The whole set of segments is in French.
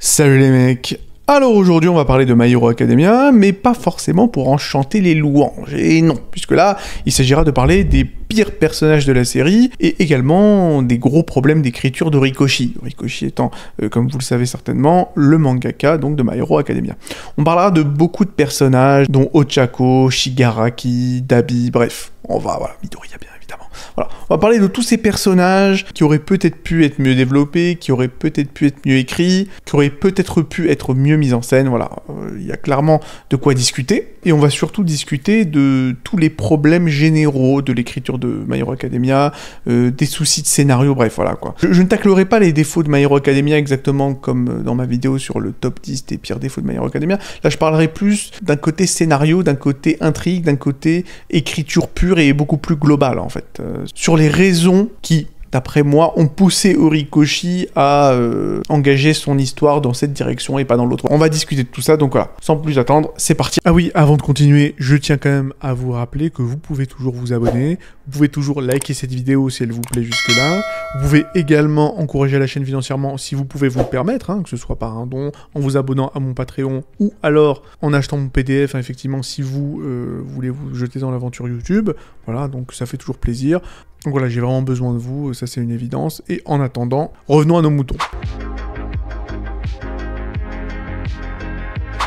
Salut les mecs. Alors aujourd'hui on va parler de My Hero Academia, mais pas forcément pour en chanter les louanges, et non, puisque là il s'agira de parler des pires personnages de la série, et également des gros problèmes d'écriture de Horikoshi. Horikoshi étant, comme vous le savez certainement, le mangaka donc de My Hero Academia. On parlera de beaucoup de personnages, dont Ochako, Shigaraki, Dabi, bref, voilà, Midoriya bien évidemment. Voilà. On va parler de tous ces personnages qui auraient peut-être pu être mieux développés, qui auraient peut-être pu être mieux écrits, qui auraient peut-être pu être mieux mis en scène, voilà. Il y a clairement de quoi discuter, et on va surtout discuter de tous les problèmes généraux de l'écriture de My Hero Academia, des soucis de scénario, bref, voilà quoi. Je ne taclerai pas les défauts de My Hero Academia exactement comme dans ma vidéo sur le top 10 des pires défauts de My Hero Academia. Là, je parlerai plus d'un côté scénario, d'un côté intrigue, d'un côté écriture pure et beaucoup plus globale, en fait. Sur les raisons qui, d'après moi, ont poussé Horikoshi à engager son histoire dans cette direction et pas dans l'autre. On va discuter de tout ça, donc voilà, sans plus attendre, c'est parti. Ah oui, avant de continuer, je tiens quand même à vous rappeler que vous pouvez toujours vous abonner, vous pouvez toujours liker cette vidéo si elle vous plaît jusque-là, vous pouvez également encourager la chaîne financièrement si vous pouvez vous le permettre, hein, que ce soit par un don, en vous abonnant à mon Patreon, ou alors en achetant mon PDF, hein, effectivement, si vous voulez vous jeter dans l'aventure YouTube. Voilà, donc ça fait toujours plaisir. Donc voilà, j'ai vraiment besoin de vous, ça c'est une évidence. Et en attendant, revenons à nos moutons.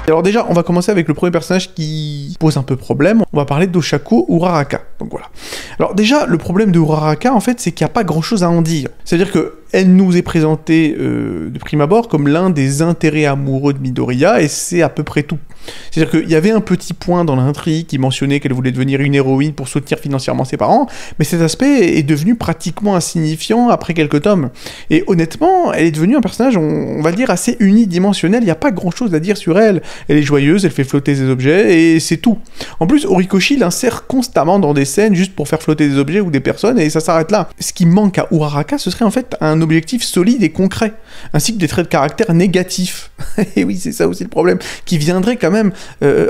Alors déjà, on va commencer avec le premier personnage qui pose un peu problème. On va parler d'Oshako Uraraka. Donc voilà. Alors déjà, le problème de Uraraka, en fait, c'est qu'il n'y a pas grand-chose à en dire. C'est-à-dire que elle nous est présentée de prime abord comme l'un des intérêts amoureux de Midoriya, et c'est à peu près tout. C'est-à-dire qu'il y avait un petit point dans l'intrigue qui mentionnait qu'elle voulait devenir une héroïne pour soutenir financièrement ses parents, mais cet aspect est devenu pratiquement insignifiant après quelques tomes. Et honnêtement, elle est devenue un personnage, on va le dire, assez unidimensionnel, il n'y a pas grand-chose à dire sur elle. Elle est joyeuse, elle fait flotter des objets, et c'est tout. En plus, Horikoshi l'insère constamment dans des scènes juste pour faire flotter des objets ou des personnes, et ça s'arrête là. Ce qui manque à Uraraka, ce serait en fait un objectif solide et concret, ainsi que des traits de caractère négatifs. Et oui, c'est ça aussi le problème, qui viendrait quand même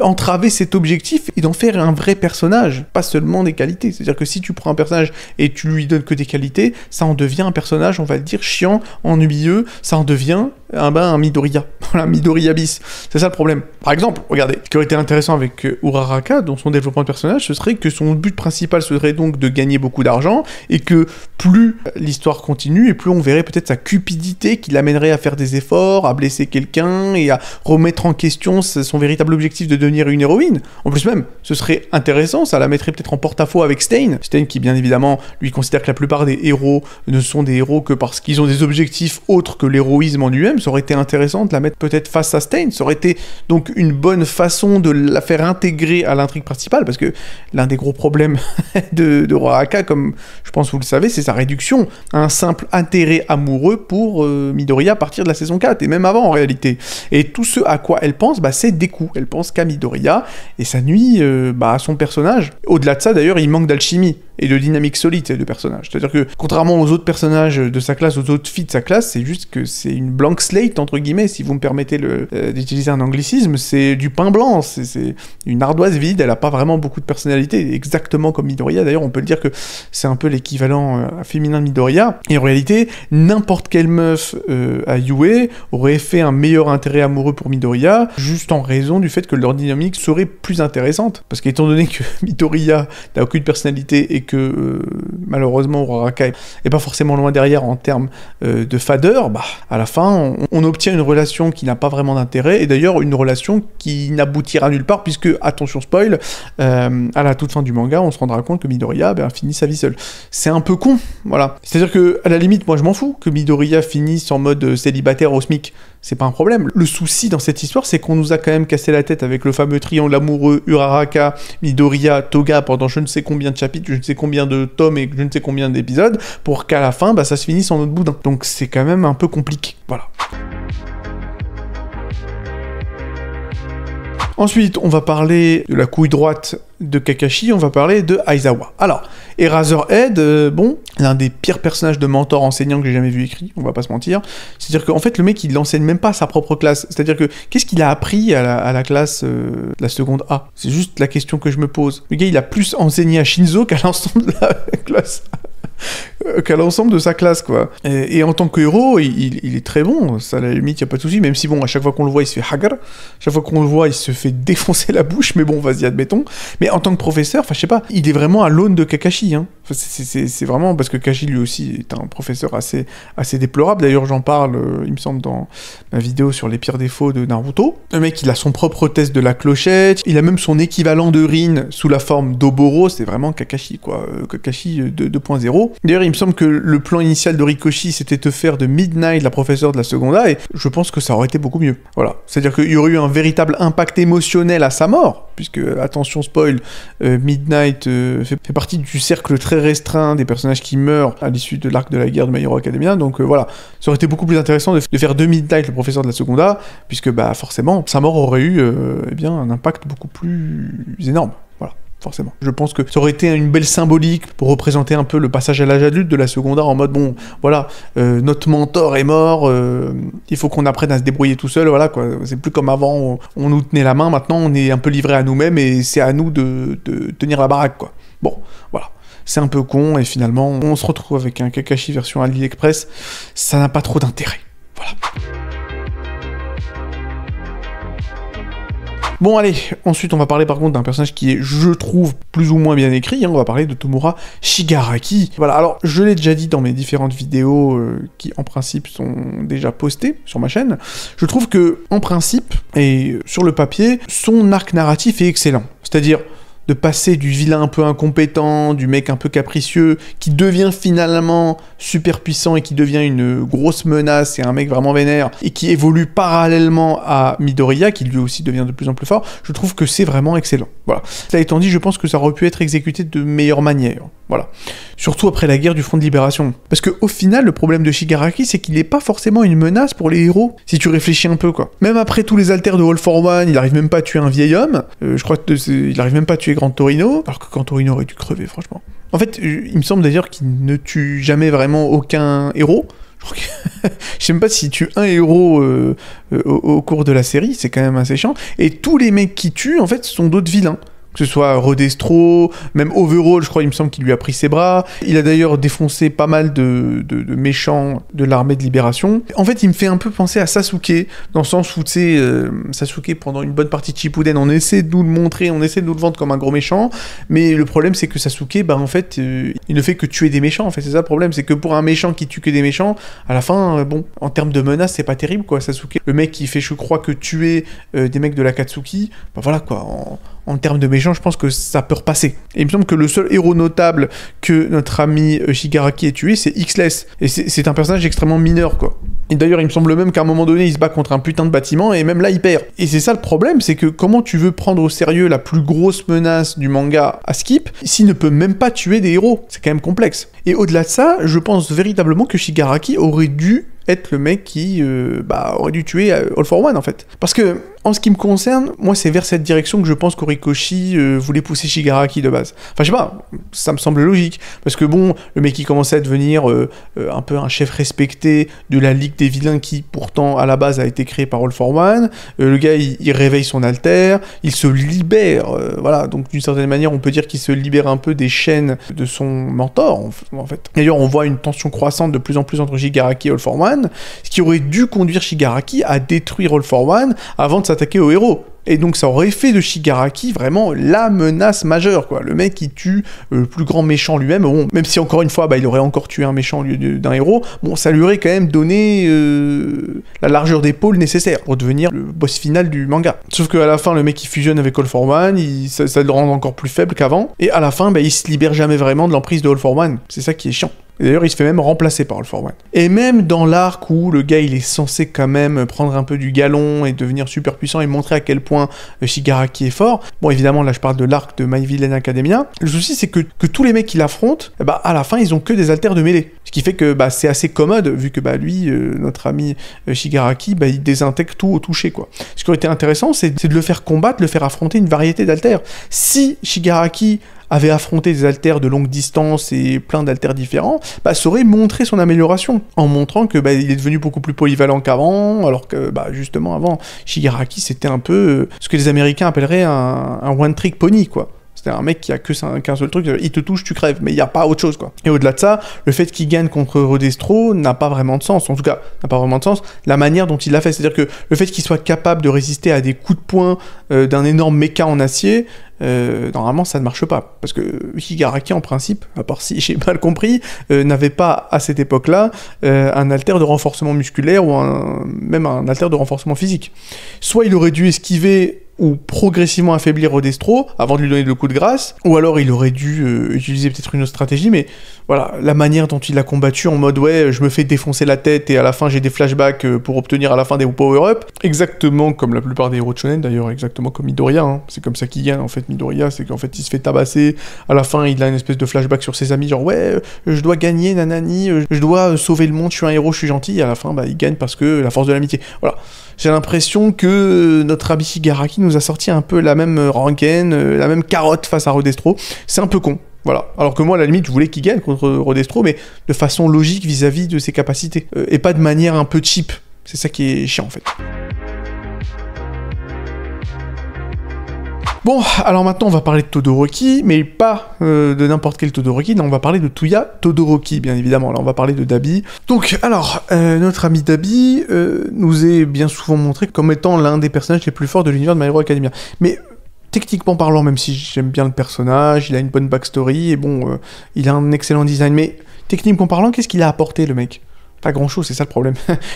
entraver cet objectif et d'en faire un vrai personnage, pas seulement des qualités. C'est-à-dire que si tu prends un personnage et tu lui donnes que des qualités, ça en devient un personnage, on va le dire, chiant, ennuyeux, ça en devient un Midoriya. Voilà, Midoriya bis. C'est ça le problème. Par exemple, regardez, ce qui aurait été intéressant avec Uraraka, dans son développement de personnage, ce serait que son but principal serait donc de gagner beaucoup d'argent, et que plus l'histoire continue, et plus on verrait peut-être sa cupidité qui l'amènerait à faire des efforts, à blesser quelqu'un, et à remettre en question son véritable objectif de devenir une héroïne. En plus même, ce serait intéressant, ça la mettrait peut-être en porte-à-faux avec Stein. Stein qui, bien évidemment, lui considère que la plupart des héros ne sont des héros que parce qu'ils ont des objectifs autres que l'héroïsme en lui-même. Ça aurait été intéressant de la mettre peut-être face à Stein. Ça aurait été donc une bonne façon de la faire intégrer à l'intrigue principale, parce que l'un des gros problèmes de Uraraka, comme je pense vous le savez, c'est sa réduction à un simple intérêt amoureux pour Midoriya à partir de la saison 4, et même avant en réalité. Et tout ce à quoi elle pense, c'est des coups. Elle pense qu'à Midoriya, et ça nuit à son personnage. Au-delà de ça, d'ailleurs, il manque d'alchimie et de dynamique solide, ces deux personnages. C'est-à-dire que, contrairement aux autres personnages de sa classe, aux autres filles de sa classe, c'est juste que c'est une blank slate, entre guillemets, si vous me permettez d'utiliser un anglicisme, c'est du pain blanc, c'est une ardoise vide, elle a pas vraiment beaucoup de personnalité, exactement comme Midoriya. D'ailleurs, on peut le dire que c'est un peu l'équivalent féminin de Midoriya, et en réalité, n'importe quelle meuf à Yue aurait fait un meilleur intérêt amoureux pour Midoriya, juste en raison du fait que leur dynamique serait plus intéressante. Parce qu'étant donné que Midoriya n'a aucune personnalité et que malheureusement Uraraka est pas forcément loin derrière en termes de fadeur, à la fin on obtient une relation qui n'a pas vraiment d'intérêt, et d'ailleurs une relation qui n'aboutira nulle part, puisque, attention spoil, à la toute fin du manga on se rendra compte que Midoriya finit sa vie seule. C'est un peu con, voilà. C'est-à-dire que, à la limite, moi je m'en fous que Midoriya finisse en mode célibataire au SMIC, c'est pas un problème. Le souci dans cette histoire, c'est qu'on nous a quand même cassé la tête avec le fameux triangle amoureux Uraraka, Midoriya, Toga pendant je ne sais combien de chapitres, je ne sais combien de tomes et je ne sais combien d'épisodes, pour qu'à la fin, ça se finisse en notre boudin. Donc c'est quand même un peu compliqué, voilà. Ensuite, on va parler de la couille droite de Kakashi, on va parler de Aizawa. Alors, Eraserhead, l'un des pires personnages de mentor enseignant que j'ai jamais vu écrit, on va pas se mentir. C'est-à-dire qu'en fait, le mec, il l'enseigne même pas à sa propre classe. C'est-à-dire que, qu'est-ce qu'il a appris à la classe de la seconde A? C'est juste la question que je me pose. Le gars, il a plus enseigné à Shinzo qu'à l'ensemble de la classe. qu'à l'ensemble de sa classe, quoi. Et en tant que héros, il est très bon, ça à la limite, y a pas de souci, même si bon, à chaque fois qu'on le voit, il se fait hagar, chaque fois qu'on le voit, il se fait défoncer la bouche, mais bon, vas-y, admettons. Mais en tant que professeur, enfin, je sais pas, il est vraiment à l'aune de Kakashi, hein. Enfin, c'est vraiment, parce que Kakashi, lui aussi, est un professeur assez déplorable, d'ailleurs, j'en parle, il me semble, dans ma vidéo sur les pires défauts de Naruto. Le mec, il a son propre test de la clochette, il a même son équivalent de Rin sous la forme d'Oboro, c'est vraiment Kakashi, quoi. Kakashi 2.0. D'ailleurs, il me semble que le plan initial de Rikoshi, c'était de faire de Midnight la professeure de la Seconda, et je pense que ça aurait été beaucoup mieux. Voilà. C'est-à-dire qu'il y aurait eu un véritable impact émotionnel à sa mort, puisque, attention spoil, Midnight fait partie du cercle très restreint des personnages qui meurent à l'issue de l'arc de la guerre de My Hero Academia, donc voilà. Ça aurait été beaucoup plus intéressant de faire de Midnight le professeur de la Seconda, puisque, bah, forcément, sa mort aurait eu, eh bien, un impact beaucoup plus énorme. Voilà. Forcément. Je pense que ça aurait été une belle symbolique pour représenter un peu le passage à l'âge adulte de la Seconda en mode, bon, voilà, notre mentor est mort, il faut qu'on apprenne à se débrouiller tout seul, voilà, quoi. C'est plus comme avant, on nous tenait la main, maintenant on est un peu livré à nous-mêmes et c'est à nous de tenir la baraque, quoi. Bon, voilà. C'est un peu con et finalement, on se retrouve avec un Kakashi version AliExpress, ça n'a pas trop d'intérêt. Voilà. Bon allez, ensuite on va parler par contre d'un personnage qui est, je trouve, plus ou moins bien écrit, hein, on va parler de Tomura Shigaraki. Voilà, alors je l'ai déjà dit dans mes différentes vidéos qui en principe sont déjà postées sur ma chaîne, je trouve que en principe, et sur le papier, son arc narratif est excellent. C'est-à-dire de passer du vilain un peu incompétent, du mec un peu capricieux, qui devient finalement super puissant et qui devient une grosse menace et un mec vraiment vénère, et qui évolue parallèlement à Midoriya, qui lui aussi devient de plus en plus fort, je trouve que c'est vraiment excellent. Voilà. Cela étant dit, je pense que ça aurait pu être exécuté de meilleure manière. Voilà. Surtout après la guerre du Front de Libération. Parce qu'au final, le problème de Shigaraki, c'est qu'il n'est pas forcément une menace pour les héros, si tu réfléchis un peu, quoi. Même après tous les alters de All for One, il arrive même pas à tuer un vieil homme, je crois qu'il arrive même pas à tuer Grand Torino, alors que Grand Torino aurait dû crever, franchement. En fait, il me semble d'ailleurs qu'il ne tue jamais vraiment aucun héros. Je sais même pas s'il tue un héros au cours de la série, c'est quand même assez chiant. Et tous les mecs qui tuent, en fait, sont d'autres vilains. Que ce soit Rodestro, même Overall, je crois, il me semble qu'il lui a pris ses bras. Il a d'ailleurs défoncé pas mal de méchants de l'armée de libération. En fait, il me fait un peu penser à Sasuke, dans le sens où, tu sais, Sasuke, pendant une bonne partie de Shippuden, on essaie de nous le montrer, on essaie de nous le vendre comme un gros méchant, mais le problème, c'est que Sasuke, bah, en fait, il ne fait que tuer des méchants, en fait, c'est ça le problème, c'est que pour un méchant qui tue que des méchants, à la fin, bon, en termes de menaces, c'est pas terrible, quoi, Sasuke. Le mec qui fait, je crois, que tuer des mecs de l'Akatsuki, bah voilà, quoi, en termes de méchants, je pense que ça peut repasser. Et il me semble que le seul héros notable que notre ami Shigaraki ait tué, c'est X-Less. Et c'est un personnage extrêmement mineur, quoi. Et d'ailleurs, il me semble même qu'à un moment donné, il se bat contre un putain de bâtiment, et même là, il perd. Et c'est ça le problème, c'est que comment tu veux prendre au sérieux la plus grosse menace du manga à Skip, s'il ne peut même pas tuer des héros? C'est quand même complexe. Et au-delà de ça, je pense véritablement que Shigaraki aurait dû être le mec qui aurait dû tuer All for One, en fait. Parce que, en ce qui me concerne, moi, c'est vers cette direction que je pense qu'Horikoshi voulait pousser Shigaraki de base. Enfin, je sais pas, ça me semble logique. Parce que bon, le mec qui commençait à devenir un peu un chef respecté de la Ligue des Vilains qui, pourtant, à la base, a été créé par All for One. Le gars, il réveille son alter, il se libère, voilà. Donc, d'une certaine manière, on peut dire qu'il se libère un peu des chaînes de son mentor, en fait. D'ailleurs, on voit une tension croissante de plus en plus entre Shigaraki et All for One, ce qui aurait dû conduire Shigaraki à détruire All for One avant de s'attaquer aux héros. Et donc ça aurait fait de Shigaraki vraiment la menace majeure, quoi. Le mec qui tue le plus grand méchant lui-même, bon, même si encore une fois, il aurait encore tué un méchant au lieu d'un héros, bon, ça lui aurait quand même donné la largeur d'épaule nécessaire pour devenir le boss final du manga. Sauf qu'à la fin, le mec il fusionne avec All for One, ça le rend encore plus faible qu'avant, et à la fin, il se libère jamais vraiment de l'emprise de All for One. C'est ça qui est chiant. Et d'ailleurs, il se fait même remplacer par All for One. Et même dans l'arc où le gars, il est censé quand même prendre un peu du galon et devenir super puissant et montrer à quel point Shigaraki est fort, bon, évidemment, là, je parle de l'arc de My Villain Academia, le souci, c'est que tous les mecs qu'il affronte, à la fin, ils ont que des alters de mêlée. Ce qui fait que c'est assez commode, vu que lui, notre ami Shigaraki, il désintègre tout au toucher, quoi. Ce qui aurait été intéressant, c'est de le faire combattre, de le faire affronter une variété d'alters. Si Shigaraki avait affronté des alters de longue distance et plein d'alters différents, ça aurait montré son amélioration, en montrant que il est devenu beaucoup plus polyvalent qu'avant, alors que justement avant, Shigaraki c'était un peu ce que les Américains appelleraient un one-trick pony, quoi. C'est un mec qui a qu'un seul truc, il te touche, tu crèves, mais il n'y a pas autre chose, quoi. Et au-delà de ça, le fait qu'il gagne contre Rodestro n'a pas vraiment de sens, en tout cas, n'a pas vraiment de sens, la manière dont il l'a fait, c'est-à-dire que le fait qu'il soit capable de résister à des coups de poing d'un énorme méca en acier, normalement ça ne marche pas, parce que Shigaraki en principe, à part si j'ai mal compris, n'avait pas à cette époque-là un haltère de renforcement musculaire ou même un haltère de renforcement physique. Soit il aurait dû esquiver ou progressivement affaiblir Rodestro avant de lui donner le coup de grâce, ou alors il aurait dû utiliser peut-être une autre stratégie, mais voilà, la manière dont il a combattu en mode ouais, je me fais défoncer la tête et à la fin j'ai des flashbacks pour obtenir à la fin des power-up, exactement comme la plupart des héros de shonen d'ailleurs, exactement comme Midoriya, hein. C'est comme ça qu'il gagne en fait Midoriya, c'est qu'en fait il se fait tabasser, à la fin il a une espèce de flashback sur ses amis, genre ouais, je dois gagner nanani, je dois sauver le monde, je suis un héros, je suis gentil, et à la fin bah il gagne parce que la force de l'amitié, voilà. J'ai l'impression que notre ami Shigaraki nous a sorti un peu la même rengaine, la même carotte face à Rodestro. C'est un peu con, voilà. Alors que moi, à la limite, je voulais qu'il gagne contre Rodestro, mais de façon logique vis-à-vis de ses capacités. Et pas de manière un peu cheap. C'est ça qui est chiant, en fait. Bon, alors maintenant on va parler de Todoroki, mais pas de n'importe quel Todoroki, là on va parler de Tuya Todoroki, bien évidemment, là on va parler de Dabi. Donc, alors, notre ami Dabi nous est bien souvent montré comme étant l'un des personnages les plus forts de l'univers de My Hero Academia. Mais, techniquement parlant, même si j'aime bien le personnage, il a une bonne backstory, et bon, il a un excellent design, mais techniquement parlant, qu'est-ce qu'il a apporté le mec ? Pas grand chose, c'est ça le problème.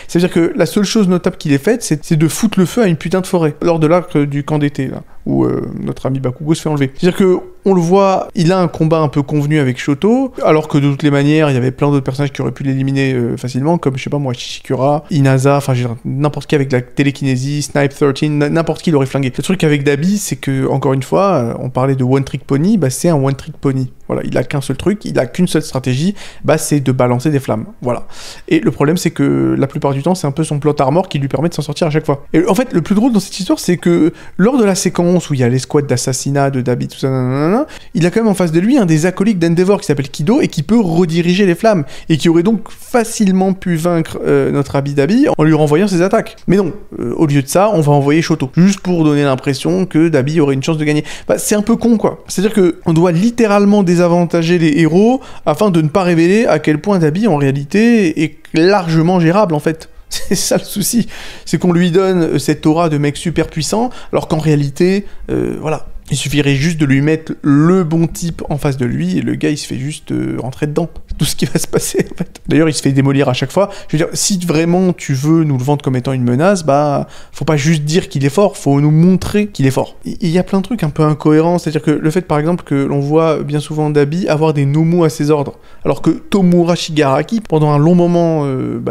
C'est-à-dire que la seule chose notable qu'il ait faite, c'est de foutre le feu à une putain de forêt, lors de l'arc du camp d'été, là, où notre ami Bakugo se fait enlever. C'est-à-dire que, on le voit, il a un combat un peu convenu avec Shoto, alors que de toutes les manières, il y avait plein d'autres personnages qui auraient pu l'éliminer facilement, comme, je sais pas moi, Shishikura, Inaza, enfin, n'importe qui avec la télékinésie, Snipe 13, n'importe qui l'aurait flingué. Le truc avec Dabi, c'est que, encore une fois, on parlait de One Trick Pony, bah c'est un One Trick Pony. Voilà, il a qu'un seul truc, il a qu'une seule stratégie, bah c'est de balancer des flammes. Voilà. Et le problème, c'est que la plupart du temps, c'est un peu son plot armor qui lui permet de s'en sortir à chaque fois. Et en fait, le plus drôle dans cette histoire, c'est que lors de la séquence où il y a l'escouade d'assassinat de Dabi, tout ça, nanana, il a quand même en face de lui un des acolytes d'Endeavor qui s'appelle Kido et qui peut rediriger les flammes et qui aurait donc facilement pu vaincre notre ami Dabi en lui renvoyant ses attaques. Mais non, au lieu de ça, on va envoyer Shoto, juste pour donner l'impression que Dabi aurait une chance de gagner. Bah, c'est un peu con, quoi. C'est-à-dire que on doit littéralement désavantager les héros afin de ne pas révéler à quel point Dabi en réalité est largement gérable en fait. C'est ça le souci, c'est qu'on lui donne cette aura de mec super puissant alors qu'en réalité, voilà, il suffirait juste de lui mettre le bon type en face de lui et le gars il se fait juste rentrer dedans. C'est tout ce qui va se passer en fait. D'ailleurs il se fait démolir à chaque fois. Je veux dire, si vraiment tu veux nous le vendre comme étant une menace, bah faut pas juste dire qu'il est fort, faut nous montrer qu'il est fort. Il y a plein de trucs un peu incohérents, c'est-à-dire que le fait par exemple que l'on voit bien souvent Dabi avoir des Nomu à ses ordres, alors que Tomura Shigaraki, pendant un long moment de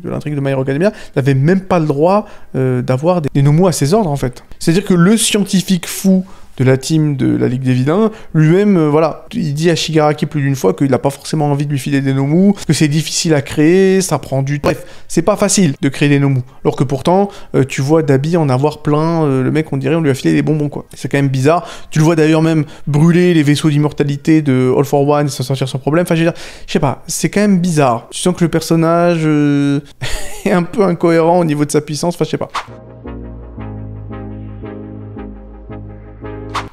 l'intrigue de My Hero Academia, n'avait même pas le droit d'avoir des Nomu à ses ordres en fait. C'est-à-dire que le scientifique fou de la team de la Ligue des Vilains, lui-même, voilà, il dit à Shigaraki plus d'une fois qu'il n'a pas forcément envie de lui filer des Nomu, que c'est difficile à créer, ça prend du temps. Bref, c'est pas facile de créer des Nomu. Alors que pourtant, tu vois Dabi en avoir plein, le mec, on dirait, on lui a filé des bonbons, quoi. C'est quand même bizarre. Tu le vois d'ailleurs même brûler les vaisseaux d'immortalité de All for One et s'en sortir sans problème. Enfin, je veux dire, je sais pas, c'est quand même bizarre. Tu sens que le personnage est un peu incohérent au niveau de sa puissance, enfin, je sais pas.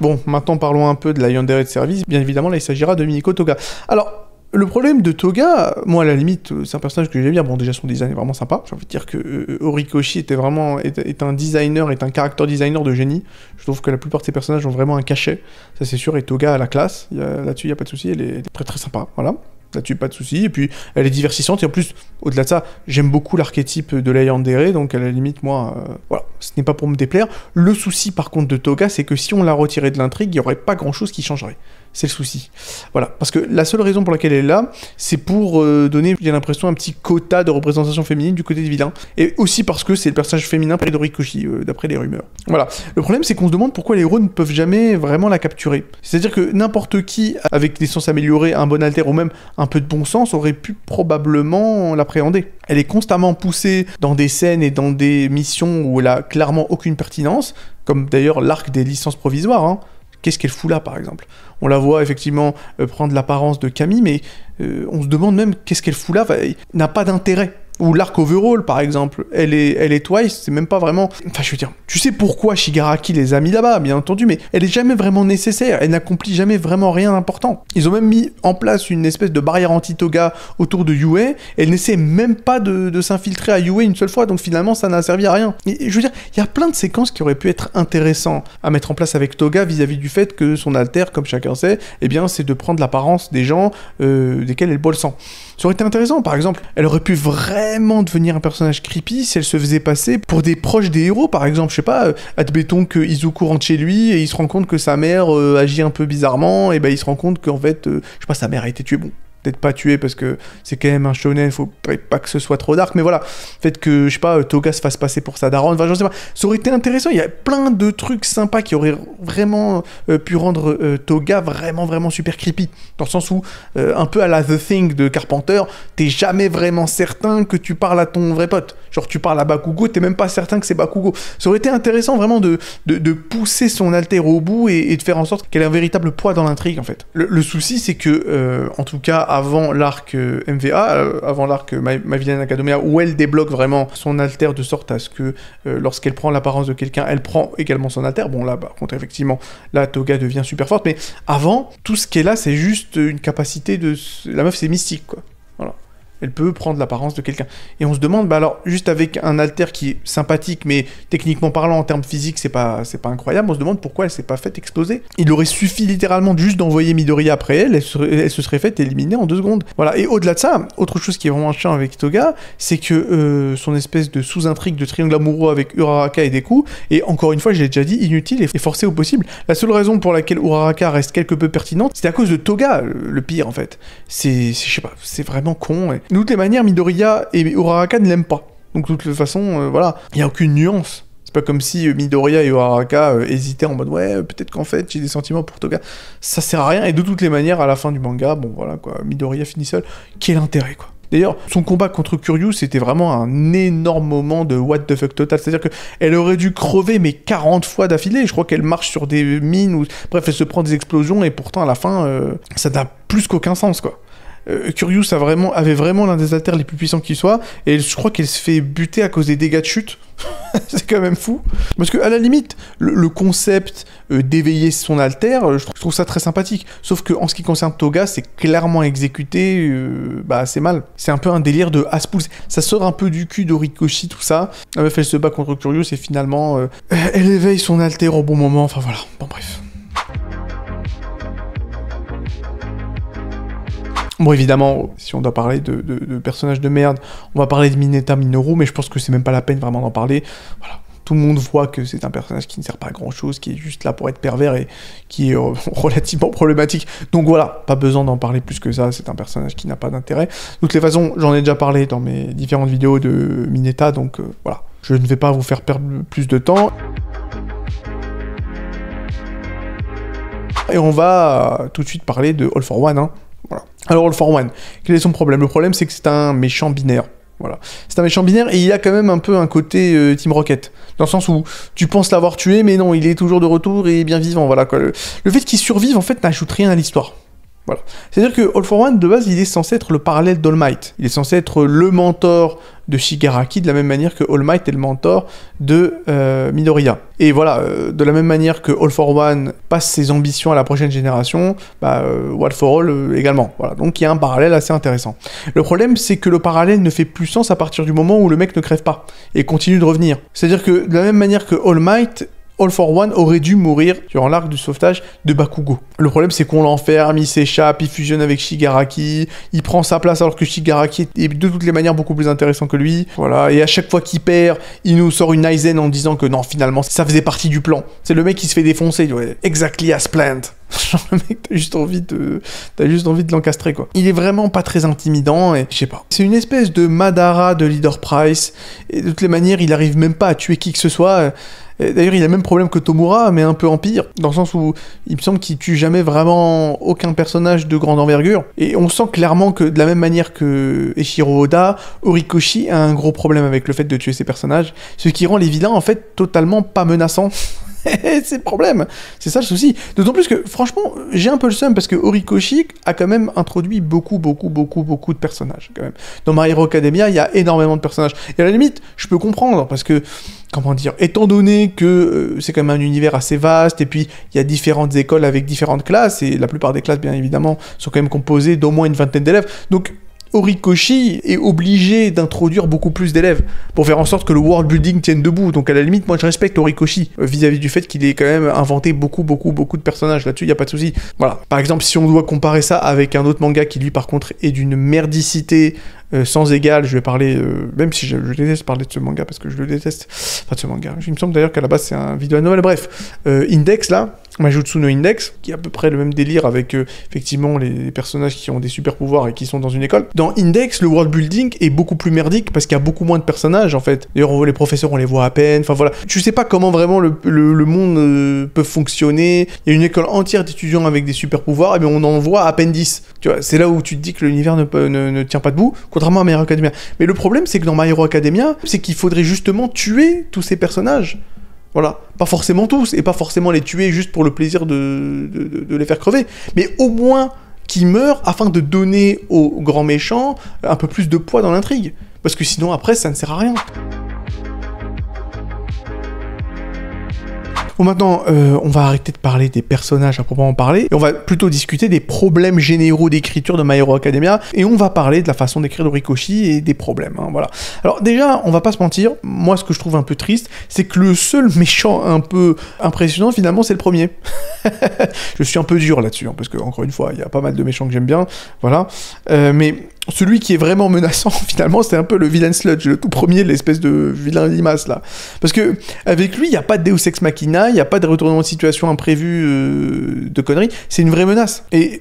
Bon, maintenant parlons un peu de la yandere de service. Bien évidemment, là, il s'agira de Mineko Toga. Alors, le problème de Toga, moi, à la limite, c'est un personnage que j'aime bien. Bon, déjà, son design est vraiment sympa. J'ai envie de dire que Horikoshi est un designer, est un character designer de génie. Je trouve que la plupart de ses personnages ont vraiment un cachet. Ça, c'est sûr. Et Toga a la classe. Là-dessus, il n'y a pas de souci. Elle est très, très sympa. Voilà. Là-dessus, pas de souci. Et puis, elle est diversifiante. Et en plus, au-delà de ça, j'aime beaucoup l'archétype de la yandere. Donc, à la limite, moi, voilà, ce n'est pas pour me déplaire. Le souci, par contre, de Toga, c'est que si on la retirait de l'intrigue, il n'y aurait pas grand-chose qui changerait. C'est le souci. Voilà. Parce que la seule raison pour laquelle elle est là, c'est pour donner, j'ai l'impression, un petit quota de représentation féminine du côté des vilains. Et aussi parce que c'est le personnage féminin près d'Horikoshi, d'après les rumeurs. Voilà. Le problème, c'est qu'on se demande pourquoi les héros ne peuvent jamais vraiment la capturer. C'est-à-dire que n'importe qui, avec des sens améliorés, un bon alter ou même un peu de bon sens, aurait pu probablement l'appréhender. Elle est constamment poussée dans des scènes et dans des missions où elle a clairement aucune pertinence, comme d'ailleurs l'arc des licences provisoires, hein. Qu'est-ce qu'elle fout là, par exemple? On la voit effectivement prendre l'apparence de Camille, mais on se demande même qu'est-ce qu'elle fout là, n'a pas d'intérêt. Ou l'arc overall, par exemple. Elle est Twice, c'est même pas vraiment... Enfin, je veux dire, tu sais pourquoi Shigaraki les a mis là-bas, bien entendu, mais elle est jamais vraiment nécessaire, elle n'accomplit jamais vraiment rien d'important. Ils ont même mis en place une espèce de barrière anti-Toga autour de Yue, elle n'essaie même pas de s'infiltrer à Yue une seule fois, donc finalement, ça n'a servi à rien. Et je veux dire, il y a plein de séquences qui auraient pu être intéressantes à mettre en place avec Toga vis-à-vis du fait que son alter, comme chacun sait, eh bien, c'est de prendre l'apparence des gens desquels elle boit le sang. Ça aurait été intéressant, par exemple, elle aurait pu vraiment devenir un personnage creepy si elle se faisait passer pour des proches des héros, par exemple, je sais pas, admettons que Izuku rentre chez lui et il se rend compte que sa mère agit un peu bizarrement, et ben il se rend compte qu'en fait, je sais pas, sa mère a été tuée, bon, peut-être pas tuée parce que c'est quand même un shonen, faut pas que ce soit trop dark, mais voilà, le fait que, je sais pas, Toga se fasse passer pour sa daronne, enfin, je sais pas, ça aurait été intéressant, il y a plein de trucs sympas qui auraient vraiment pu rendre Toga vraiment super creepy, dans le sens où, un peu à la The Thing de Carpenter, t'es jamais vraiment certain que tu parles à ton vrai pote, genre tu parles à Bakugo, t'es même pas certain que c'est Bakugo, ça aurait été intéressant vraiment de pousser son alter au bout et de faire en sorte qu'elle ait un véritable poids dans l'intrigue, en fait. Le souci, c'est que, en tout cas, avant l'arc MVA, avant l'arc My Villain Academia, où elle débloque vraiment son alter de sorte à ce que lorsqu'elle prend l'apparence de quelqu'un, elle prend également son alter. Bon là, par contre, effectivement, là, Toga devient super forte, mais avant, tout ce qu'elle a, c'est juste une capacité de... La meuf, c'est mystique, quoi. Voilà. Elle peut prendre l'apparence de quelqu'un. Et on se demande, bah alors, juste avec un alter qui est sympathique, mais techniquement parlant, en termes physiques, c'est pas incroyable, on se demande pourquoi elle s'est pas faite exploser. Il aurait suffi littéralement juste d'envoyer Midoriya après elle se serait faite éliminer en 2 secondes. Voilà, et au-delà de ça, autre chose qui est vraiment chiant avec Toga, c'est que son espèce de sous-intrigue de triangle amoureux avec Uraraka et Deku, et encore une fois, je l'ai déjà dit, inutile et forcé au possible. La seule raison pour laquelle Uraraka reste quelque peu pertinente, c'est à cause de Toga, le pire, en fait. Je sais pas, c'est vraiment con, et... De toutes les manières, Midoriya et Uraraka ne l'aiment pas. Donc de toute façon, voilà, il n'y a aucune nuance. C'est pas comme si Midoriya et Uraraka hésitaient en mode ouais, peut-être qu'en fait j'ai des sentiments pour Toga. Ça sert à rien, et de toutes les manières, à la fin du manga, bon voilà quoi, Midoriya finit seul. Quel intérêt quoi. D'ailleurs, son combat contre Kuryu, c'était vraiment un énorme moment de what the fuck total. C'est-à-dire qu'elle aurait dû crever, mais 40 fois d'affilée. Je crois qu'elle marche sur des mines, ou bref, elle se prend des explosions, et pourtant, à la fin, ça n'a plus qu'aucun sens, quoi. Kuryu avait vraiment l'un des alters les plus puissants qui soit, et je crois qu'elle se fait buter à cause des dégâts de chute. C'est quand même fou. Parce que, à la limite, le concept d'éveiller son alter, je trouve ça très sympathique. Sauf que en ce qui concerne Toga, c'est clairement exécuté assez mal. C'est un peu un délire de Aspul. Ça sort un peu du cul d'Orikoshi, tout ça. La meuf, elle se bat contre Kuryu, c'est finalement... elle éveille son alter au bon moment, enfin voilà. Bon, bref. Bon, évidemment, si on doit parler de personnages de merde, on va parler de Mineta Minoru, mais je pense que c'est même pas la peine vraiment d'en parler. Voilà. Tout le monde voit que c'est un personnage qui ne sert pas à grand chose, qui est juste là pour être pervers et qui est relativement problématique. Donc voilà, pas besoin d'en parler plus que ça, c'est un personnage qui n'a pas d'intérêt. De toutes les façons, j'en ai déjà parlé dans mes différentes vidéos de Mineta, donc voilà. Je ne vais pas vous faire perdre plus de temps. Et on va tout de suite parler de All for One, hein. Voilà. Alors All for One, quel est son problème? Le problème c'est que c'est un méchant binaire. Voilà. C'est un méchant binaire et il a quand même un peu un côté Team Rocket. Dans le sens où tu penses l'avoir tué, mais non, il est toujours de retour et bien vivant. Voilà, quoi. Le fait qu'il survive, en fait, n'ajoute rien à l'histoire. Voilà. C'est-à-dire que All for One, de base, il est censé être le parallèle d'All Might. Il est censé être le mentor de Shigaraki, de la même manière que All Might est le mentor de Midoriya. Et voilà, de la même manière que All for One passe ses ambitions à la prochaine génération, One for All également. Voilà, donc il y a un parallèle assez intéressant. Le problème, c'est que le parallèle ne fait plus sens à partir du moment où le mec ne crève pas et continue de revenir. C'est-à-dire que de la même manière que All Might, All for One aurait dû mourir durant l'arc du sauvetage de Bakugo. Le problème, c'est qu'on l'enferme, il s'échappe, il fusionne avec Shigaraki, il prend sa place alors que Shigaraki est de toutes les manières beaucoup plus intéressant que lui. Voilà, et à chaque fois qu'il perd, il nous sort une Aizen en disant que non, finalement, ça faisait partie du plan. C'est le mec qui se fait défoncer, ouais, exactly as planned. Genre le mec, t'as juste envie de l'encastrer, quoi. Il est vraiment pas très intimidant, et je sais pas. C'est une espèce de Madara de Leader Price, et de toutes les manières, il arrive même pas à tuer qui que ce soit. D'ailleurs, il a le même problème que Tomura, mais un peu en pire, dans le sens où il me semble qu'il tue jamais vraiment aucun personnage de grande envergure. Et on sent clairement que, de la même manière que Eiichiro Oda, Horikoshi a un gros problème avec le fait de tuer ses personnages, ce qui rend les vilains, en fait, totalement pas menaçants. C'est le problème, c'est ça le souci. D'autant plus que, franchement, j'ai un peu le seum parce que Horikoshi a quand même introduit beaucoup de personnages, quand même. Dans My Hero Academia, il y a énormément de personnages. Et à la limite, je peux comprendre, parce que, comment dire, étant donné que c'est quand même un univers assez vaste, et puis il y a différentes écoles avec différentes classes, et la plupart des classes, bien évidemment, sont quand même composées d'au moins une vingtaine d'élèves, donc Horikoshi est obligé d'introduire beaucoup plus d'élèves pour faire en sorte que le world building tienne debout. Donc à la limite, moi je respecte Horikoshi vis-à-vis du fait qu'il ait quand même inventé beaucoup de personnages. Là-dessus, il n'y a pas de souci. Voilà. Par exemple, si on doit comparer ça avec un autre manga qui lui par contre est d'une merdicité sans égal, je vais parler, même si je déteste parler de ce manga parce que je le déteste, enfin de ce manga. Il me semble d'ailleurs qu'à la base c'est un vidéo novel. Bref, Index là, Majutsu no Index, qui est à peu près le même délire avec effectivement les personnages qui ont des super pouvoirs et qui sont dans une école. Dans Index, le world building est beaucoup plus merdique parce qu'il y a beaucoup moins de personnages en fait. D'ailleurs, les professeurs on les voit à peine. Enfin voilà, tu sais pas comment vraiment le monde peut fonctionner. Il y a une école entière d'étudiants avec des super pouvoirs, et bien on en voit à peine 10. Tu vois, c'est là où tu te dis que l'univers ne tient pas debout. Contrairement à My Hero Academia. Mais le problème, c'est que dans My Hero Academia, c'est qu'il faudrait justement tuer tous ces personnages. Voilà. Pas forcément tous, et pas forcément les tuer juste pour le plaisir de les faire crever. Mais au moins qu'ils meurent afin de donner aux grands méchants un peu plus de poids dans l'intrigue. Parce que sinon, après, ça ne sert à rien. Bon, maintenant, on va arrêter de parler des personnages à proprement parler, et on va plutôt discuter des problèmes généraux d'écriture de My Hero Academia, et on va parler de la façon d'écrire d'Horikoshi et des problèmes, hein, voilà. Alors déjà, on va pas se mentir, moi ce que je trouve un peu triste, c'est que le seul méchant un peu impressionnant, finalement, c'est le premier. Je suis un peu dur là-dessus, hein, parce que, encore une fois, il y a pas mal de méchants que j'aime bien, voilà, mais... Celui qui est vraiment menaçant, finalement, c'est un peu le vilain sludge, le tout premier, l'espèce de vilain limace, là. Parce que, avec lui, il n'y a pas de Deus Ex Machina, il n'y a pas de retournement de situation imprévu de conneries, c'est une vraie menace. Et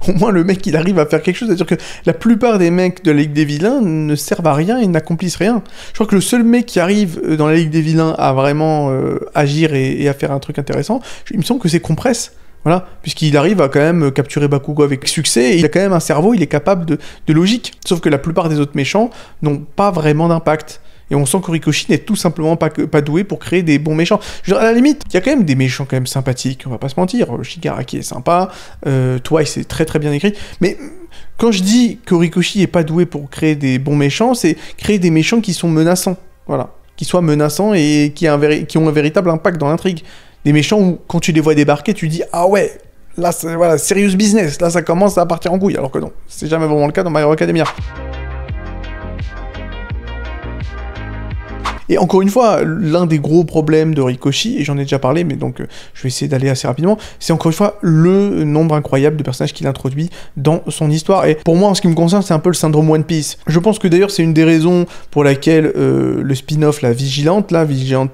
au moins, le mec, il arrive à faire quelque chose, c'est-à-dire que la plupart des mecs de la Ligue des Vilains ne servent à rien et n'accomplissent rien. Je crois que le seul mec qui arrive dans la Ligue des Vilains à vraiment agir et à faire un truc intéressant, il me semble que c'est Compress. Voilà, puisqu'il arrive à quand même capturer Bakugo avec succès, et il a quand même un cerveau, il est capable de logique. Sauf que la plupart des autres méchants n'ont pas vraiment d'impact. Et on sent qu'Horikoshi n'est tout simplement pas doué pour créer des bons méchants. Je veux dire, à la limite, il y a quand même des méchants quand même sympathiques, on va pas se mentir. Shigaraki est sympa, Twice est très très bien écrit, mais... Quand je dis qu'Horikoshi est pas doué pour créer des bons méchants, c'est créer des méchants qui sont menaçants. Voilà, qui soient menaçants et qui ont un véritable impact dans l'intrigue. Des méchants où, quand tu les vois débarquer, tu dis « Ah ouais, là, c'est voilà, serious business, là, ça commence à partir en couille. » Alors que non, c'est jamais vraiment le cas dans My Hero Academia. Et encore une fois, l'un des gros problèmes de Horikoshi, et j'en ai déjà parlé, mais donc je vais essayer d'aller assez rapidement, c'est encore une fois le nombre incroyable de personnages qu'il introduit dans son histoire. Et pour moi, en ce qui me concerne, c'est un peu le syndrome One Piece. Je pense que d'ailleurs, c'est une des raisons pour laquelle le spin-off, la Vigilante,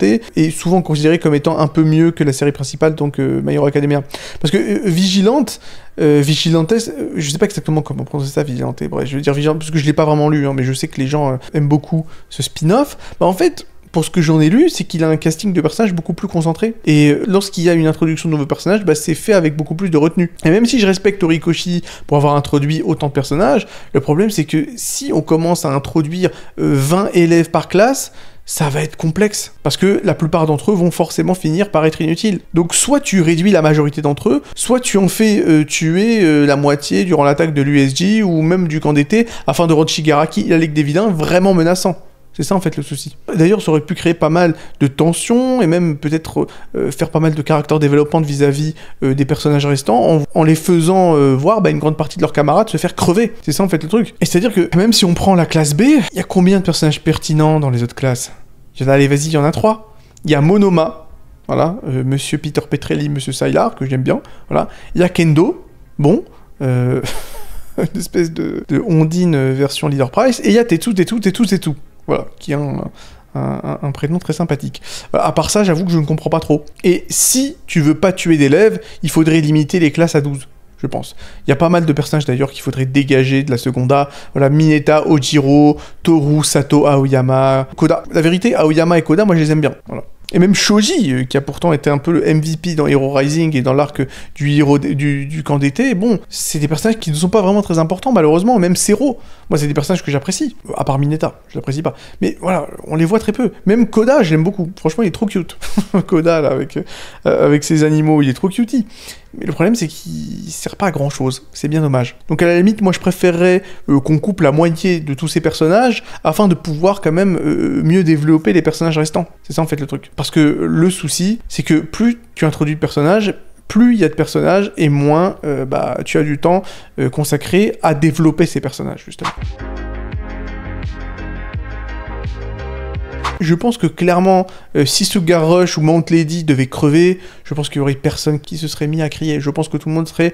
est souvent considéré comme étant un peu mieux que la série principale, donc My Hero Academia. Parce que Vigilantes, je sais pas exactement comment prononcer ça, Vigilante, bref, je veux dire Vigilante parce que je l'ai pas vraiment lu, hein, mais je sais que les gens aiment beaucoup ce spin-off. Bah en fait, pour ce que j'en ai lu, c'est qu'il a un casting de personnages beaucoup plus concentré. Et lorsqu'il y a une introduction de nouveaux personnages, bah c'est fait avec beaucoup plus de retenue. Et même si je respecte Horikoshi pour avoir introduit autant de personnages, le problème c'est que si on commence à introduire 20 élèves par classe, ça va être complexe, parce que la plupart d'entre eux vont forcément finir par être inutiles. Donc soit tu réduis la majorité d'entre eux, soit tu en fais tuer la moitié durant l'attaque de l'USJ, ou même du camp d'été, afin de rendre Shigaraki, la Ligue des Vilains, vraiment menaçant. C'est ça en fait le souci. D'ailleurs, ça aurait pu créer pas mal de tensions, et même peut-être faire pas mal de caractère développement vis-à-vis des personnages restants, en les faisant voir une grande partie de leurs camarades se faire crever. C'est ça en fait le truc. Et c'est-à-dire que même si on prend la classe B, il y a combien de personnages pertinents dans les autres classes? Allez, vas-y, il y en a 3. Il y a Monoma, voilà, Monsieur Peter Petrelli, Monsieur Sylar, que j'aime bien, voilà. Il y a Kendo, bon, une espèce de Ondine version Leader Price, et il y a Tetsu, voilà, qui a un prénom très sympathique. À part ça, j'avoue que je ne comprends pas trop. Et si tu veux pas tuer d'élèves, il faudrait limiter les classes à 12. Je pense. Il y a pas mal de personnages d'ailleurs qu'il faudrait dégager de la seconda. Voilà, Mineta, Ojiro, Toru, Sato, Aoyama, Koda. La vérité, Aoyama et Koda, moi je les aime bien. Voilà. Et même Shoji, qui a pourtant été un peu le MVP dans Hero Rising et dans l'arc du camp d'été, bon, c'est des personnages qui ne sont pas vraiment très importants, malheureusement, même Zero. Moi, c'est des personnages que j'apprécie, à part Mineta, je l'apprécie pas. Mais voilà, on les voit très peu. Même Koda, j'aime beaucoup. Franchement, il est trop cute. Koda, là, avec ses animaux, il est trop cutie. Mais le problème, c'est qu'il sert pas à grand chose. C'est bien dommage. Donc à la limite, moi, je préférerais qu'on coupe la moitié de tous ces personnages afin de pouvoir quand même mieux développer les personnages restants. C'est ça, en fait, le truc. Parce que le souci, c'est que plus tu introduis de personnages, plus il y a de personnages et moins tu as du temps consacré à développer ces personnages, justement. Je pense que clairement, si Sugar Rush ou Mount Lady devaient crever, je pense qu'il y aurait personne qui se serait mis à crier. Je pense que tout le monde serait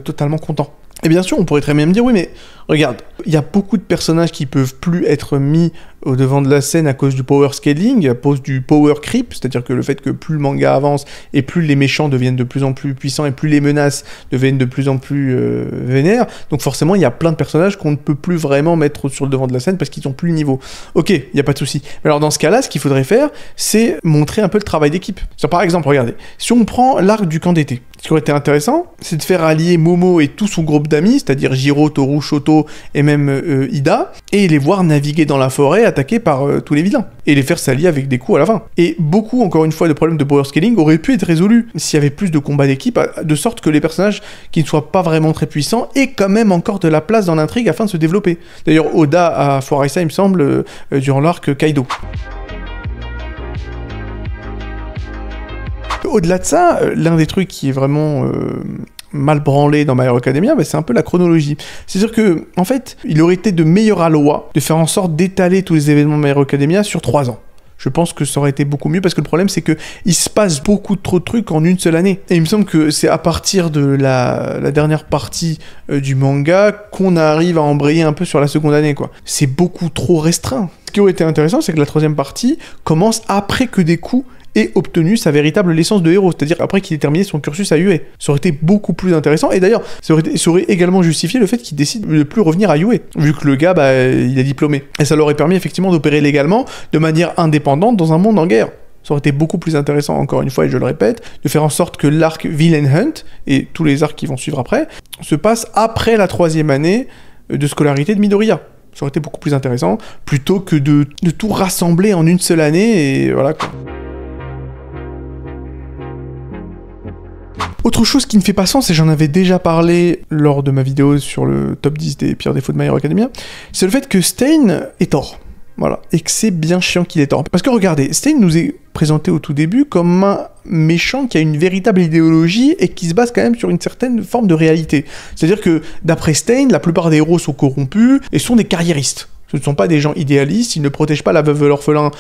totalement content. Et bien sûr, on pourrait très bien me dire, oui, mais regarde, il y a beaucoup de personnages qui peuvent plus être mis au devant de la scène à cause du power scaling, à cause du power creep, c'est-à-dire que le fait que plus le manga avance et plus les méchants deviennent de plus en plus puissants et plus les menaces deviennent de plus en plus vénères, donc forcément il y a plein de personnages qu'on ne peut plus vraiment mettre sur le devant de la scène parce qu'ils n'ont plus le niveau. Ok, il n'y a pas de souci. Mais alors dans ce cas-là, ce qu'il faudrait faire, c'est montrer un peu le travail d'équipe. Par exemple, regardez, si on prend l'arc du camp d'été, ce qui aurait été intéressant, c'est de faire allier Momo et tout son groupe d'amis, c'est-à-dire Jiro, Toru, Shoto et même Ida, et les voir naviguer dans la forêt attaqués par tous les vilains, et les faire s'allier avec des coups à la fin. Et beaucoup, encore une fois, de problèmes de power scaling auraient pu être résolus s'il y avait plus de combats d'équipe, de sorte que les personnages qui ne soient pas vraiment très puissants aient quand même encore de la place dans l'intrigue afin de se développer. D'ailleurs, Oda a foiré ça, il me semble, durant l'arc Kaido. Au-delà de ça, l'un des trucs qui est vraiment mal branlé dans My Hero Academia, c'est un peu la chronologie. C'est-à-dire que, en fait, il aurait été de meilleure loi de faire en sorte d'étaler tous les événements de My Hero Academia sur 3 ans. Je pense que ça aurait été beaucoup mieux, parce que le problème, c'est que il se passe beaucoup trop de trucs en une seule année. Et il me semble que c'est à partir de la dernière partie du manga qu'on arrive à embrayer un peu sur la seconde année, quoi. C'est beaucoup trop restreint. Ce qui aurait été intéressant, c'est que la troisième partie commence après que Deku ait obtenu sa véritable licence de héros, c'est-à-dire après qu'il ait terminé son cursus à UA. Ça aurait été beaucoup plus intéressant, et d'ailleurs, ça aurait également justifié le fait qu'il décide de ne plus revenir à UA, vu que le gars, il est diplômé. Et ça leur aurait permis effectivement d'opérer légalement, de manière indépendante, dans un monde en guerre. Ça aurait été beaucoup plus intéressant, encore une fois, et je le répète, de faire en sorte que l'arc Villain Hunt, et tous les arcs qui vont suivre après, se passent après la 3e année de scolarité de Midoriya. Ça aurait été beaucoup plus intéressant, plutôt que de tout rassembler en une seule année, et voilà, quoi. Autre chose qui ne fait pas sens, et j'en avais déjà parlé lors de ma vidéo sur le top 10 des pires défauts de My Hero Academia, c'est le fait que Stain est tort. Voilà, et que c'est bien chiant qu'il est tort. Parce que regardez, Stain nous est présenté au tout début comme un méchant qui a une véritable idéologie et qui se base quand même sur une certaine forme de réalité. C'est-à-dire que, d'après Stain, la plupart des héros sont corrompus et sont des carriéristes. Ce ne sont pas des gens idéalistes, ils ne protègent pas la veuve et l'orphelin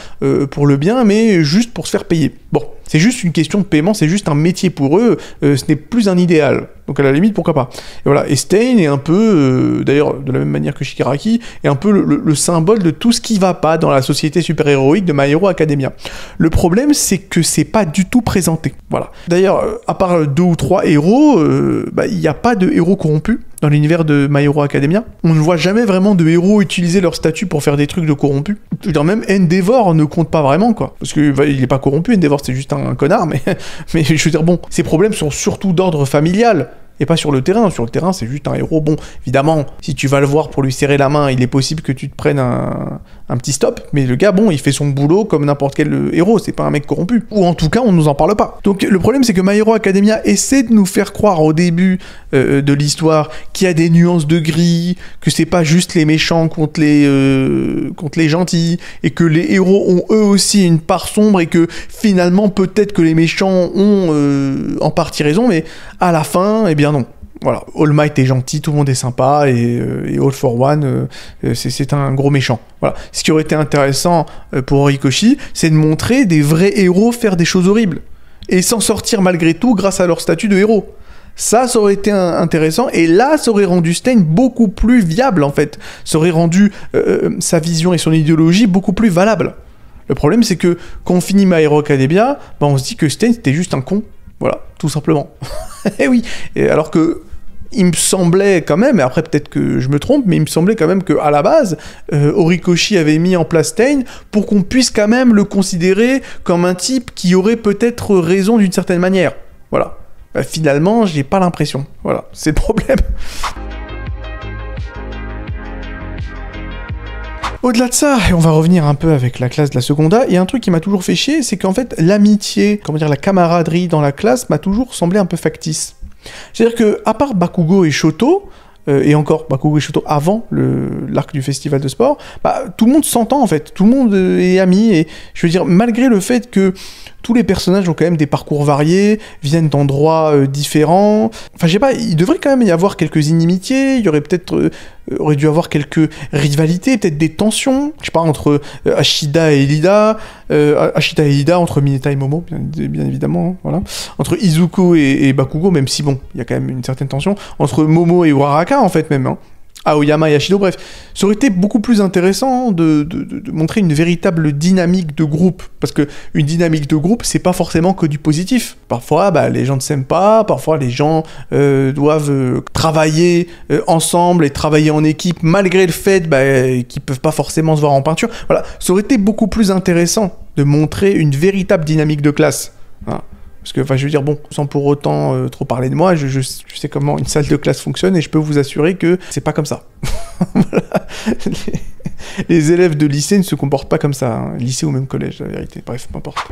pour le bien, mais juste pour se faire payer. Bon, c'est juste une question de paiement, c'est juste un métier pour eux, ce n'est plus un idéal. Donc à la limite, pourquoi pas. Et voilà, et Stain est un peu, d'ailleurs de la même manière que Shigaraki, est un peu le symbole de tout ce qui va pas dans la société super-héroïque de My Hero Academia. Le problème, c'est que c'est pas du tout présenté. Voilà. D'ailleurs, à part 2 ou 3 héros, il n'y a pas de héros corrompus dans l'univers de My Hero Academia. On ne voit jamais vraiment de héros utiliser leur statut pour faire des trucs de corrompus. Je veux dire, même Endeavor ne compte pas vraiment, quoi. Parce qu'il n'est pas corrompu, Endeavor, c'est juste un connard, mais je veux dire, bon, ses problèmes sont surtout d'ordre familial. Et pas sur le terrain. Sur le terrain, c'est juste un héros. Bon, évidemment, si tu vas le voir pour lui serrer la main, il est possible que tu te prennes un petit stop. Mais le gars, bon, il fait son boulot comme n'importe quel héros. C'est pas un mec corrompu. Ou en tout cas, on nous en parle pas. Donc le problème, c'est que My Hero Academia essaie de nous faire croire au début de l'histoire qu'il y a des nuances de gris, que c'est pas juste les méchants contre les gentils, et que les héros ont eux aussi une part sombre, et que finalement, peut-être que les méchants ont en partie raison, mais à la fin, eh bien non. Voilà, All Might est gentil, tout le monde est sympa, et All for One, c'est un gros méchant. Voilà. Ce qui aurait été intéressant pour Horikoshi, c'est de montrer des vrais héros faire des choses horribles, et s'en sortir malgré tout grâce à leur statut de héros. Ça aurait été intéressant, et là, ça aurait rendu Stain beaucoup plus viable, en fait. Ça aurait rendu sa vision et son idéologie beaucoup plus valables. Le problème, c'est que quand on finit My Hero Academia, on se dit que Stain, c'était juste un con. Voilà, tout simplement. Eh oui, et alors que il me semblait quand même, et après peut-être que je me trompe, mais il me semblait quand même qu'à la base, Horikoshi avait mis en place Stain pour qu'on puisse quand même le considérer comme un type qui aurait peut-être raison d'une certaine manière. Voilà. Finalement, j'ai pas l'impression. Voilà, c'est le problème. Au-delà de ça, et on va revenir un peu avec la classe de la seconda, il y a un truc qui m'a toujours fait chier, c'est qu'en fait, l'amitié, comment dire, la camaraderie dans la classe m'a toujours semblé un peu factice. C'est-à-dire que, à part Bakugo et Shoto, et encore Bakugo et Shoto avant l'arc du festival de sport, bah, tout le monde s'entend en fait, tout le monde est ami, et je veux dire, malgré le fait que tous les personnages ont quand même des parcours variés, viennent d'endroits différents, enfin je sais pas, il devrait quand même y avoir quelques inimitiés, il y aurait peut-être, aurait dû avoir quelques rivalités, peut-être des tensions, je sais pas, entre Ashida et Elida, entre Mineta et Momo, bien évidemment, hein, voilà, entre Izuku et Bakugo, même si bon, il y a quand même une certaine tension, entre Momo et Uraraka en fait même, hein. Aoyama et Ashido, bref. Ça aurait été beaucoup plus intéressant de montrer une véritable dynamique de groupe, parce que une dynamique de groupe, c'est pas forcément que du positif. Parfois, bah, les gens ne s'aiment pas, parfois les gens doivent travailler ensemble et travailler en équipe, malgré le fait qu'ils peuvent pas forcément se voir en peinture. Voilà, ça aurait été beaucoup plus intéressant de montrer une véritable dynamique de classe. Voilà. Parce que, enfin, je veux dire, bon, sans pour autant trop parler de moi, je sais comment une salle de classe fonctionne et je peux vous assurer que c'est pas comme ça. Voilà. Les élèves de lycée ne se comportent pas comme ça, hein. Lycée ou même collège, la vérité. Bref, peu importe.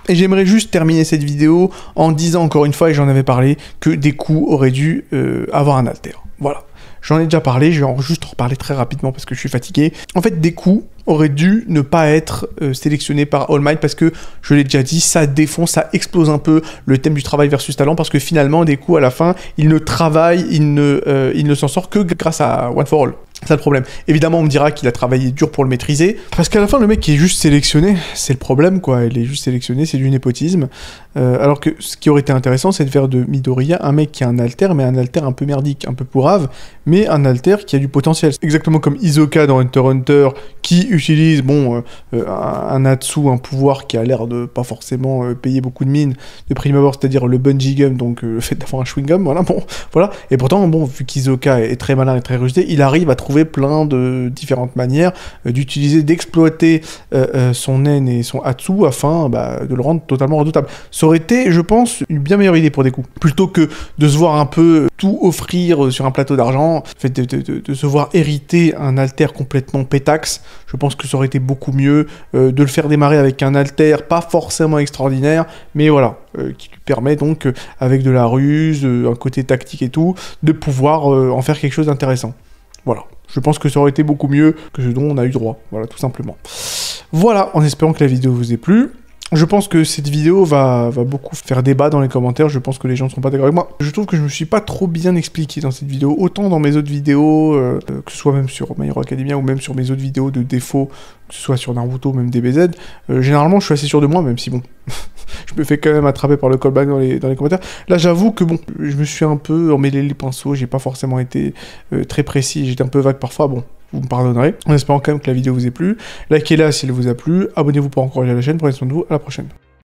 Et j'aimerais juste terminer cette vidéo en disant encore une fois, et j'en avais parlé, que Deku aurait dû avoir un alter. Voilà. J'en ai déjà parlé, je vais juste en reparler très rapidement parce que je suis fatigué. En fait, Deku aurait dû ne pas être sélectionné par All Might parce que, je l'ai déjà dit, ça défonce, ça explose un peu le thème du travail versus talent parce que finalement, Deku, à la fin, il ne travaille, il ne s'en sort que grâce à One for All. C'est ça le problème. Évidemment, on me dira qu'il a travaillé dur pour le maîtriser, parce qu'à la fin, le mec qui est juste sélectionné, c'est le problème, quoi. Il est juste sélectionné, c'est du népotisme. Alors que ce qui aurait été intéressant, c'est de faire de Midoriya un mec qui a un alter, mais un alter un peu merdique, un peu pourrave, mais un alter qui a du potentiel. Exactement comme Hisoka dans Hunter x Hunter, qui utilise, bon, un Natsu, un pouvoir qui a l'air de pas forcément payer beaucoup de mine de prime abord, c'est-à-dire le bungee gum, donc le fait d'avoir un chewing gum, voilà, bon, voilà. Et pourtant, bon, vu qu'Hisoka est très malin et très rusté, il arrive à trouver plein de différentes manières d'utiliser, d'exploiter son nen et son Hatsu afin de le rendre totalement redoutable. Ça aurait été, je pense, une bien meilleure idée pour Deku. Plutôt que de se voir un peu tout offrir sur un plateau d'argent, fait de se voir hériter un alter complètement pétaxe, je pense que ça aurait été beaucoup mieux de le faire démarrer avec un alter pas forcément extraordinaire, mais voilà, qui lui permet donc, avec de la ruse, un côté tactique et tout, de pouvoir en faire quelque chose d'intéressant. Voilà, je pense que ça aurait été beaucoup mieux que ce dont on a eu droit, voilà, tout simplement. Voilà, en espérant que la vidéo vous ait plu. Je pense que cette vidéo va beaucoup faire débat dans les commentaires, je pense que les gens ne seront pas d'accord avec moi. Je trouve que je me suis pas trop bien expliqué dans cette vidéo, autant dans mes autres vidéos, que ce soit même sur My Hero Academia ou même sur mes autres vidéos de défauts, que ce soit sur Naruto ou même DBZ. Généralement, je suis assez sûr de moi, même si bon, je me fais quand même attraper par le callback dans les commentaires. Là, j'avoue que bon, je me suis un peu emmêlé les pinceaux, j'ai pas forcément été très précis, j'étais un peu vague parfois, bon. Vous me pardonnerez, en espérant quand même que la vidéo vous ait plu. Likez-la si elle vous a plu, abonnez-vous pour encourager la chaîne, prenez soin de vous, à la prochaine.